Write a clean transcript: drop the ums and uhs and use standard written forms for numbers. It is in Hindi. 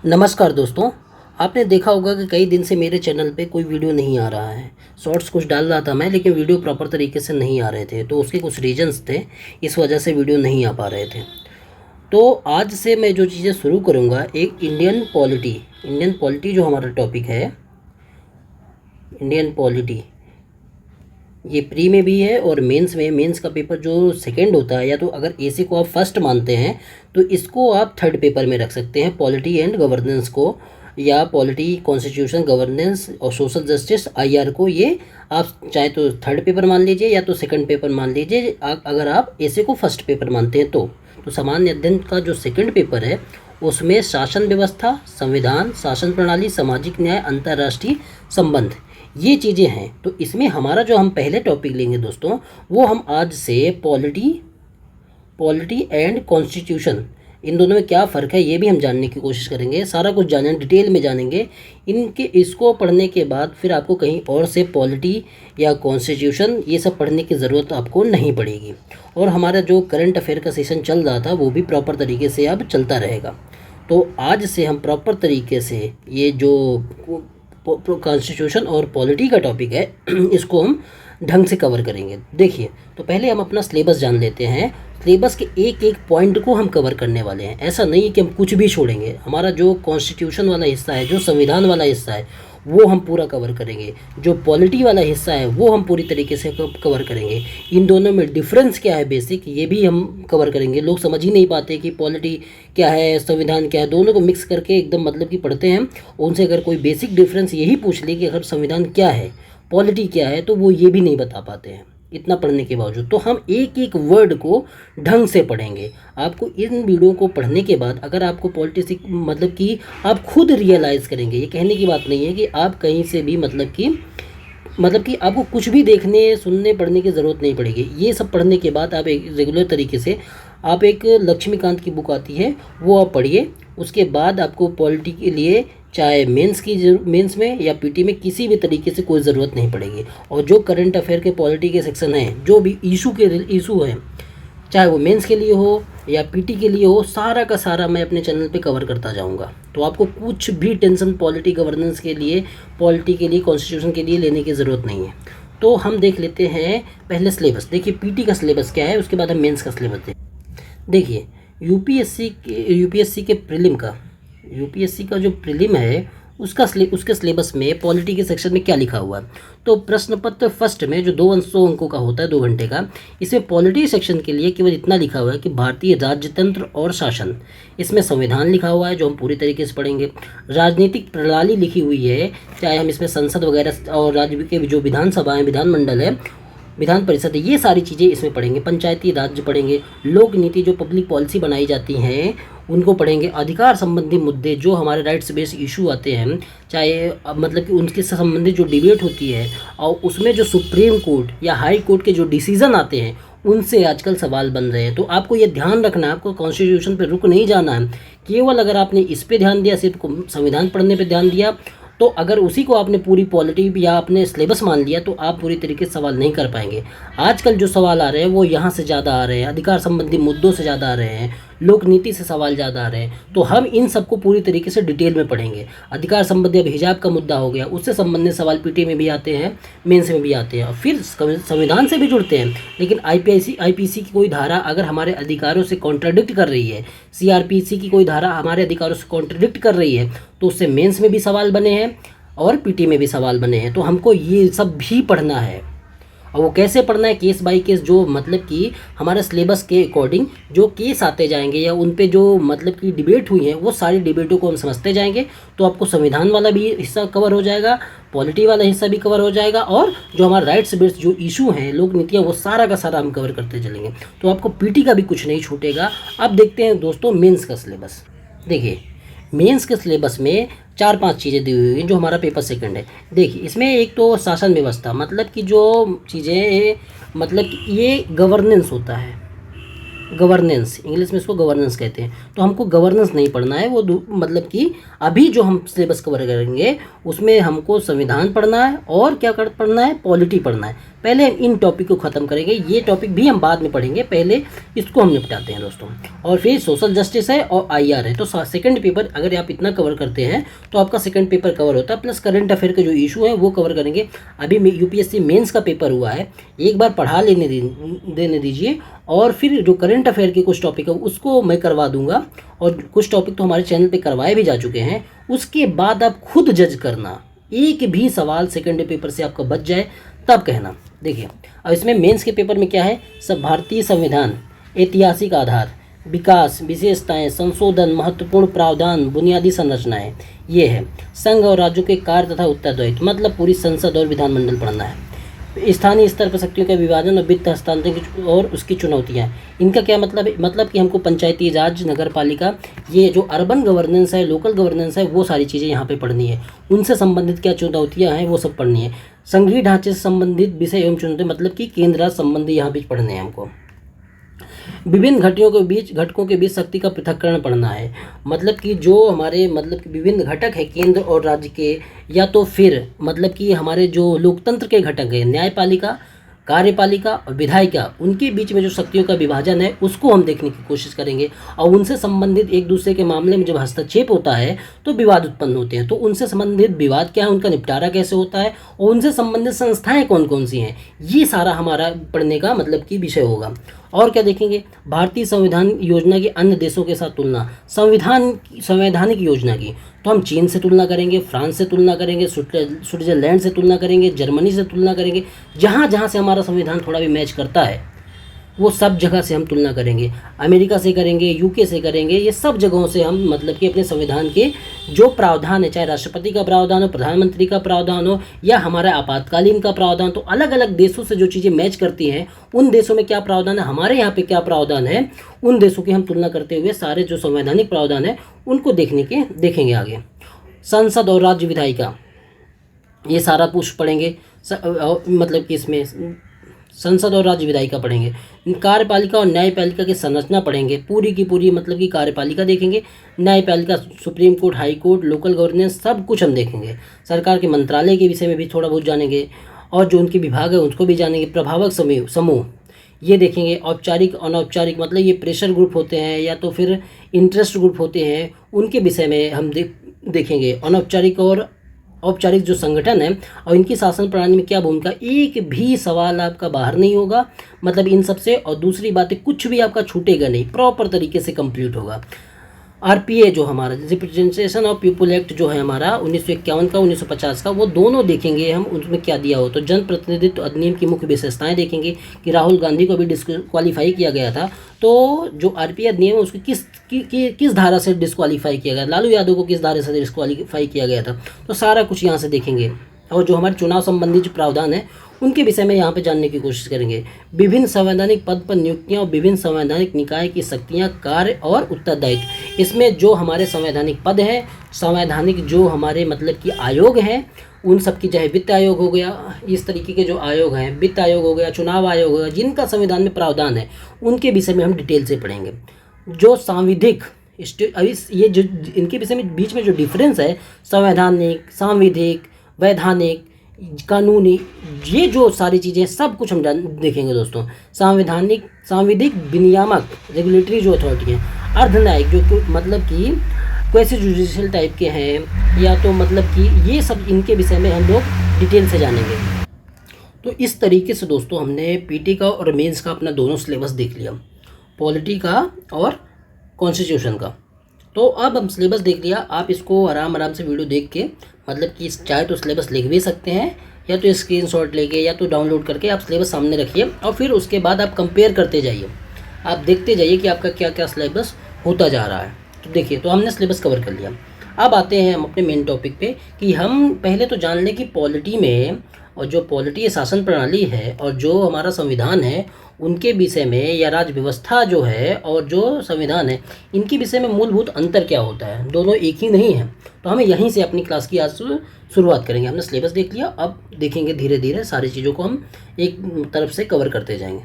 नमस्कार दोस्तों। आपने देखा होगा कि कई दिन से मेरे चैनल पे कोई वीडियो नहीं आ रहा है। शॉर्ट्स कुछ डाल रहा था मैं, लेकिन वीडियो प्रॉपर तरीके से नहीं आ रहे थे, तो उसके कुछ रीजंस थे, इस वजह से वीडियो नहीं आ पा रहे थे। तो आज से मैं जो चीज़ें शुरू करूँगा, एक इंडियन पॉलिटी जो हमारा टॉपिक है, इंडियन पॉलिटी, ये प्री में भी है और मेंस का पेपर जो सेकंड होता है, या तो अगर एसी को आप फर्स्ट मानते हैं तो इसको आप थर्ड पेपर में रख सकते हैं, पॉलिटी एंड गवर्नेंस को, या पॉलिटी, कॉन्स्टिट्यूशन, गवर्नेंस और सोशल जस्टिस, आईआर को। ये आप चाहे तो थर्ड पेपर मान लीजिए या तो सेकंड पेपर मान लीजिए, अगर आप एसी को फर्स्ट पेपर मानते हैं तो सामान्य अध्ययन का जो सेकंड पेपर है उसमें शासन व्यवस्था, संविधान, शासन प्रणाली, सामाजिक न्याय, अंतर्राष्ट्रीय संबंध, ये चीज़ें हैं। तो इसमें हमारा जो हम पहले टॉपिक लेंगे दोस्तों, वो हम आज से पॉलिटी एंड कॉन्स्टिट्यूशन, इन दोनों में क्या फ़र्क है ये भी हम जानने की कोशिश करेंगे। सारा कुछ जाने डिटेल में जानेंगे। इसको पढ़ने के बाद फिर आपको कहीं और से पॉलिटी या कॉन्स्टिट्यूशन ये सब पढ़ने की ज़रूरत आपको नहीं पड़ेगी। और हमारा जो करंट अफेयर का सेशन चल रहा था वो भी प्रॉपर तरीके से अब चलता रहेगा। तो आज से हम प्रॉपर तरीके से ये जो कॉन्स्टिट्यूशन और पॉलिटी का टॉपिक है इसको हम ढंग से कवर करेंगे। देखिए, तो पहले हम अपना सिलेबस जान लेते हैं। सिलेबस के एक एक पॉइंट को हम कवर करने वाले हैं। ऐसा नहीं कि हम कुछ भी छोड़ेंगे। हमारा जो कॉन्स्टिट्यूशन वाला हिस्सा है, जो संविधान वाला हिस्सा है, वो हम पूरा कवर करेंगे। जो पॉलिटी वाला हिस्सा है वो हम पूरी तरीके से कवर करेंगे। इन दोनों में डिफरेंस क्या है बेसिक, ये भी हम कवर करेंगे। लोग समझ ही नहीं पाते कि पॉलिटी क्या है, संविधान क्या है, दोनों को मिक्स करके एकदम मतलब कि पढ़ते हैं। उनसे अगर कोई बेसिक डिफरेंस यही पूछ ले कि अगर संविधान क्या है, पॉलिटी क्या है, तो वो ये भी नहीं बता पाते हैं इतना पढ़ने के बावजूद। तो हम एक एक वर्ड को ढंग से पढ़ेंगे। आपको इन वीडियो को पढ़ने के बाद अगर आपको पॉलिटिक्स मतलब कि आप खुद रियलाइज़ करेंगे, ये कहने की बात नहीं है कि आप कहीं से भी मतलब कि आपको कुछ भी देखने, सुनने, पढ़ने की ज़रूरत नहीं पड़ेगी। ये सब पढ़ने के बाद आप एक रेगुलर तरीके से आप एक लक्ष्मीकांत की बुक आती है वो आप पढ़िए। उसके बाद आपको पॉलिटी के लिए चाहे मेंस में या पीटी में किसी भी तरीके से कोई ज़रूरत नहीं पड़ेगी। और जो करंट अफेयर के पॉलिटी के सेक्शन हैं, जो भी इशू है, चाहे वो मेंस के लिए हो या पीटी के लिए हो, सारा का सारा मैं अपने चैनल पे कवर करता जाऊंगा। तो आपको कुछ भी टेंशन पॉलिटी, गवर्नेंस के लिए, कॉन्स्टिट्यूशन के लिए लेने की ज़रूरत नहीं है। तो हम देख लेते हैं पहले सिलेबस। देखिए, पीटी का सिलेबस क्या है, उसके बाद हम मेंस का सिलेबस देखिए। यूपीएससी का जो प्रीलिम है उसके सिलेबस में पॉलिटी के सेक्शन में क्या लिखा हुआ है। तो प्रश्न पत्र फर्स्ट में जो 200 अंकों का होता है, 2 घंटे का, इसमें पॉलिटी सेक्शन के लिए केवल इतना लिखा हुआ है कि भारतीय राजतंत्र और शासन। इसमें संविधान लिखा हुआ है जो हम पूरी तरीके से पढ़ेंगे। राजनीतिक प्रणाली लिखी हुई है, चाहे हम इसमें संसद वगैरह और राज्य के जो विधानसभा है, विधानमंडल है, विधान परिषद है, ये सारी चीज़ें इसमें पढ़ेंगे। पंचायती राज पढ़ेंगे। लोक नीति, जो पब्लिक पॉलिसी बनाई जाती हैं उनको पढ़ेंगे। अधिकार संबंधी मुद्दे, जो हमारे राइट्स बेस्ड इशू आते हैं, चाहे मतलब कि उनके से संबंधित जो डिबेट होती है और उसमें जो सुप्रीम कोर्ट या हाई कोर्ट के जो डिसीज़न आते हैं उनसे आजकल सवाल बन रहे हैं। तो आपको ये ध्यान रखना है, आपको कॉन्स्टिट्यूशन पे रुक नहीं जाना है। केवल अगर आपने इस पे ध्यान दिया, सिर्फ संविधान पढ़ने पे ध्यान दिया, तो अगर उसी को आपने पूरी पॉलिटी या आपने सिलेबस मान लिया तो आप पूरी तरीके से सवाल नहीं कर पाएंगे। आजकल जो सवाल आ रहे हैं वो यहाँ से ज़्यादा आ रहे हैं, अधिकार संबंधी मुद्दों से ज़्यादा आ रहे हैं, लोक नीति से सवाल ज़्यादा आ रहे हैं। तो हम इन सबको पूरी तरीके से डिटेल में पढ़ेंगे। अधिकार संबंधी, अब हिजाब का मुद्दा हो गया, उससे संबंधित सवाल पीटी में भी आते हैं, मेंस में भी आते हैं, और फिर संविधान से भी जुड़ते हैं। लेकिन आईपीसी की कोई धारा अगर हमारे अधिकारों से कॉन्ट्राडिक्ट कर रही है, सीआरपीसी की कोई धारा हमारे अधिकारों से कॉन्ट्राडिक्ट कर रही है, तो उससे मेंस में भी सवाल बने हैं और पीटी में भी सवाल बने हैं। तो हमको ये सब भी पढ़ना है। और वो कैसे पढ़ना है, केस बाय केस, जो मतलब कि हमारे सिलेबस के अकॉर्डिंग जो केस आते जाएंगे या उन पे जो मतलब कि डिबेट हुई है, वो सारी डिबेटों को हम समझते जाएंगे। तो आपको संविधान वाला भी हिस्सा कवर हो जाएगा, पॉलिटी वाला हिस्सा भी कवर हो जाएगा, और जो हमारा राइट्स बेस्ड जो इशू हैं, लोक नीतियाँ, वो सारा का सारा हम कवर करते चलेंगे। तो आपको पीटी का भी कुछ नहीं छूटेगा। अब देखते हैं दोस्तों मेंस का सिलेबस। देखिए, मेंस के सिलेबस में 4-5 चीज़ें दी हुई हैं जो हमारा पेपर सेकंड है। देखिए, इसमें एक तो शासन व्यवस्था, मतलब कि जो चीज़ें, मतलब कि ये गवर्नेंस होता है, गवर्नेंस, इंग्लिश में इसको गवर्नेंस कहते हैं। तो हमको गवर्नेंस नहीं पढ़ना है, वो मतलब कि अभी जो हम सिलेबस कवर करेंगे उसमें हमको संविधान पढ़ना है और क्या पढ़ना है, पॉलिटी पढ़ना है। पहले हम इन टॉपिक को ख़त्म करेंगे, ये टॉपिक भी हम बाद में पढ़ेंगे, पहले इसको हम निपटाते हैं दोस्तों। और फिर सोशल जस्टिस है और IR है। तो सेकंड पेपर अगर आप इतना कवर करते हैं तो आपका सेकंड पेपर कवर होता है, प्लस करंट अफेयर के जो इशू है वो कवर करेंगे। अभी UPSC मेंस का पेपर हुआ है, एक बार पढ़ा देने दीजिए, और फिर जो करंट अफेयर के कुछ टॉपिक है उसको मैं करवा दूंगा, और कुछ टॉपिक तो हमारे चैनल पे करवाए भी जा चुके हैं। उसके बाद आप खुद जज करना, एक भी सवाल सेकंड पेपर से आपका बच जाए तब कहना। देखिए अब इसमें मेंस के पेपर में क्या है, सब भारतीय संविधान, ऐतिहासिक आधार, विकास, विशेषताएं, संशोधन, महत्वपूर्ण प्रावधान, बुनियादी संरचनाएं, ये है। संघ और राज्यों के कार्य तथा उत्तरदायित्व, मतलब पूरी संसद और विधानमंडल पढ़ना है। स्थानीय स्तर पर शक्तियों का विभाजन और वित्त हस्तांतरण और उसकी चुनौतियाँ, इनका क्या मतलब है, मतलब कि हमको पंचायती राज, नगर पालिका, ये जो अर्बन गवर्नेंस है, लोकल गवर्नेंस है, वो सारी चीज़ें यहाँ पे पढ़नी है। उनसे संबंधित क्या चुनौतियाँ हैं वो सब पढ़नी है। संघीय ढांचे से संबंधित विषय एवं चुनौतियाँ, मतलब कि केंद्र राज्य संबंधी यहाँ बीच पढ़ने हैं हमको। विभिन्न घटकों के बीच शक्ति का पृथक्करण पढ़ना है, मतलब कि जो हमारे मतलब कि विभिन्न घटक है केंद्र और राज्य के, या तो फिर मतलब कि हमारे जो लोकतंत्र के घटक है, न्यायपालिका, कार्यपालिका और विधायिका, उनके बीच में जो शक्तियों का विभाजन है उसको हम देखने की कोशिश करेंगे। और उनसे संबंधित एक दूसरे के मामले में जब हस्तक्षेप होता है तो विवाद उत्पन्न होते हैं, तो उनसे संबंधित विवाद क्या है, उनका निपटारा कैसे होता है, और उनसे संबंधित संस्थाएं कौन कौन सी हैं, ये सारा हमारा पढ़ने का मतलब कि विषय होगा। और क्या देखेंगे, भारतीय संविधान योजना की अन्य देशों के साथ तुलना, संवैधानिक योजना की, तो हम चीन से तुलना करेंगे, फ्रांस से तुलना करेंगे, स्विट्जरलैंड से तुलना करेंगे, जर्मनी से तुलना करेंगे, जहाँ जहाँ से हमारा संविधान थोड़ा भी मैच करता है वो सब जगह से हम तुलना करेंगे। अमेरिका से करेंगे, UK से करेंगे, ये सब जगहों से हम मतलब कि अपने संविधान के जो प्रावधान है, चाहे राष्ट्रपति का प्रावधान हो, प्रधानमंत्री का प्रावधान हो, या हमारा आपातकालीन का प्रावधान, तो अलग अलग देशों से जो चीज़ें मैच करती हैं, उन देशों में क्या प्रावधान है, हमारे यहाँ पे क्या प्रावधान है, उन देशों की हम तुलना करते हुए सारे जो संवैधानिक प्रावधान है उनको देखेंगे आगे। संसद और राज्य विधायिका, ये सारा कुछ पढ़ेंगे, मतलब कि इसमें संसद और राज्य विधायिका पढ़ेंगे। कार्यपालिका और न्यायपालिका की संरचना पढ़ेंगे, पूरी की पूरी मतलब कि कार्यपालिका देखेंगे, न्यायपालिका, supreme court, high court, local governance, सब कुछ हम देखेंगे। सरकार के मंत्रालय के विषय में भी थोड़ा बहुत जानेंगे, और जो उनके विभाग है उनको भी जानेंगे। प्रभावक समूह ये देखेंगे। औपचारिक, अनौपचारिक, मतलब ये प्रेशर ग्रुप होते हैं या तो फिर इंटरेस्ट ग्रुप होते हैं, उनके विषय में हम देखेंगे। अनौपचारिक और औपचारिक जो संगठन है और इनकी शासन प्रणाली में क्या भूमिका, एक भी सवाल आपका बाहर नहीं होगा, मतलब इन सब से। और दूसरी बात है, कुछ भी आपका छूटेगा नहीं, प्रॉपर तरीके से कंप्लीट होगा। RPA जो हमारा रिप्रेजेंटेशन ऑफ पीपुल एक्ट जो है हमारा 1951 का, 1950 का, वो दोनों देखेंगे हम, उसमें क्या दिया हो। तो जन प्रतिनिधित्व अधिनियम की मुख्य विशेषताएं देखेंगे कि राहुल गांधी को भी डिस्क्वालीफाई किया गया था, तो जो RPA अधिनियम है उसको किस धारा से डिस्क्वालीफाई किया गया, लालू यादव को किस धारा से डिस्क्वालीफाई किया गया था, तो सारा कुछ यहाँ से देखेंगे। और जो हमारे चुनाव संबंधी जो प्रावधान है उनके विषय में यहाँ पे जानने की कोशिश करेंगे। विभिन्न संवैधानिक पद पर नियुक्तियाँ और विभिन्न संवैधानिक निकाय की शक्तियाँ, कार्य और उत्तरदायित्व, इसमें जो हमारे संवैधानिक पद हैं, संवैधानिक जो हमारे मतलब कि आयोग हैं, उन सब की, चाहे वित्त आयोग हो गया, इस तरीके के जो आयोग हैं, वित्त आयोग हो गया, चुनाव आयोग हो गया, जिनका संविधान में प्रावधान है, उनके विषय में हम डिटेल से पढ़ेंगे। जो सांविधिक, अभी ये जो इनके विषय में बीच में जो डिफरेंस है, संवैधानिक, सांविधिक, वैधानिक, कानूनी, ये जो सारी चीज़ें सब कुछ हम देखेंगे दोस्तों। सांविधिक विनियामक, रेगुलेटरी जो अथॉरिटी है, अर्धन्यायिक जो मतलब कि क्वेसी जुडिशियल टाइप के हैं, या तो मतलब कि ये सब, इनके विषय में हम लोग डिटेल से जानेंगे। तो इस तरीके से दोस्तों हमने PT का और मेंस का अपना दोनों सिलेबस देख लिया, पॉलिटी का और कॉन्स्टिट्यूशन का। तो अब हम सिलेबस देख लिया, आप इसको आराम से वीडियो देख के मतलब कि चाहे तो सिलेबस लिख भी सकते हैं, या तो स्क्रीनशॉट लेके या तो डाउनलोड करके आप सिलेबस सामने रखिए, और फिर उसके बाद आप कंपेयर करते जाइए, आप देखते जाइए कि आपका क्या क्या सिलेबस होता जा रहा है। तो देखिए, तो हमने सिलेबस कवर कर लिया। अब आते हैं हम अपने मेन टॉपिक पे, कि हम पहले तो जान लें कि पॉलिटी में, और जो पॉलिटी शासन प्रणाली है और जो हमारा संविधान है उनके विषय में, या राज्य व्यवस्था जो है और जो संविधान है, इनके विषय में मूलभूत अंतर क्या होता है, दोनों एक ही नहीं है। तो हमें यहीं से अपनी क्लास की आज शुरुआत करेंगे। हमने सिलेबस देख लिया, अब देखेंगे धीरे धीरे सारी चीज़ों को हम एक तरफ से कवर करते जाएंगे।